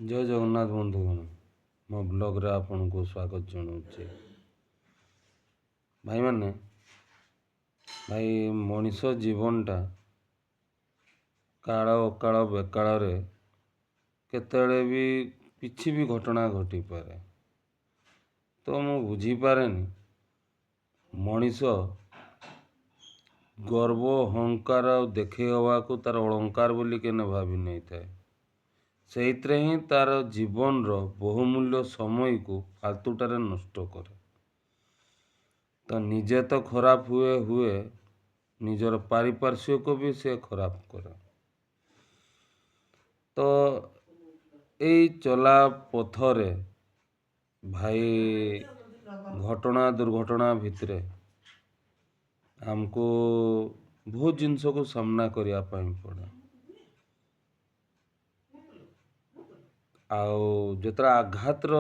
जय जगन्नाथ बंधुगण मो ब्लॉग रे आपन को स्वागत जनाऊे भाई माने भाई मनीष जीवनटा काल अकाल बेकाल केतले भी किसी भी घटना घटी पारे तो मु बुझी पारेनी मनीष गर्व अहंकार देखे हवा को तार अलंकार बोली केने भावी नहीं थाए से ही तार जीवन बहुमूल्य समय को फालतूटारे नष्ट करे तो निजे तो खराब हुए हुए निजर पारिपार्श्व को भी से खराब करे। तो यही चला पथरे भाई घटना दुर्घटना भितरे हमको बहुत जिनस को सामना करने पड़े आउ जो आघातर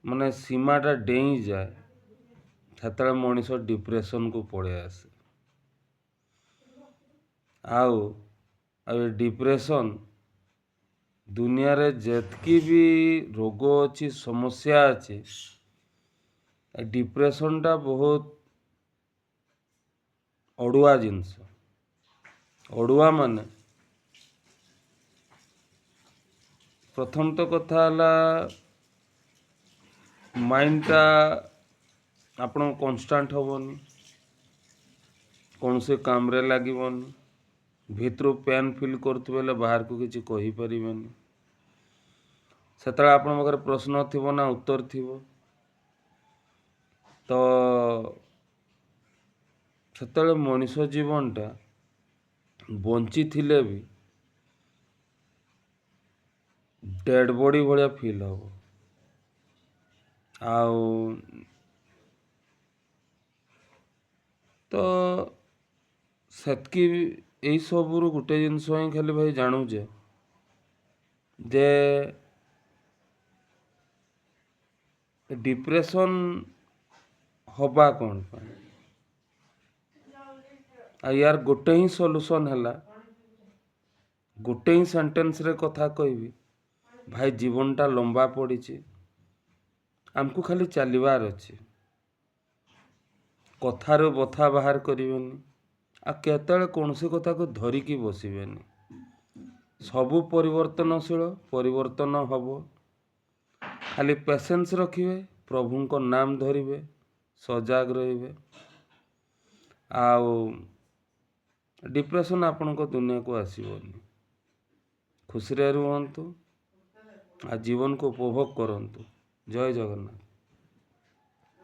माने सीमाटा डेई जाए से मनीष डिप्रेशन को पड़े आसे आउ डिप्रेशन दुनिया रे जेतकी भी रोग अच्छी समस्या अच्छी डिप्रेशन टा बहुत अड़ुआ जिनस अड़ुआ माने प्रथम तो कथा माइंडटा आपण कन्स्टांट हेनी कौन से काम रे लगनी भितर पेन फिल करुवे बाहर को किसी कहीपर से आपण पाखे प्रश्न थी ना उत्तर थी तो से मनीष जीवनटा बंची थिले भी डेड बॉडी भाया फिल हम आउ तो सेतकी यही सबूर गोटे जिनस ही खाली भाई जानुचे जे डिप्रेशन हवा कौन यार गोटे ही सॉल्यूशन है गोटे ही सेंटेंस रे कथा कहबी भाई जीवनटा लंबा पड़ी आमको खाली चलबार अच्छे कथार बथा बाहर करेनि आ केतले कौन सी कथा को धरिकी बसबेनि सबू परिवर्तनशील परिवर्तन हम खाली पेशेंस रखिए प्रभु को नाम धरिवे सजाग रहिबे आउ डिप्रेशन आपण को दुनिया को आसबनी खुशी रुहतु आ जीवन को उपभोग करंतु। जय जगन्नाथ।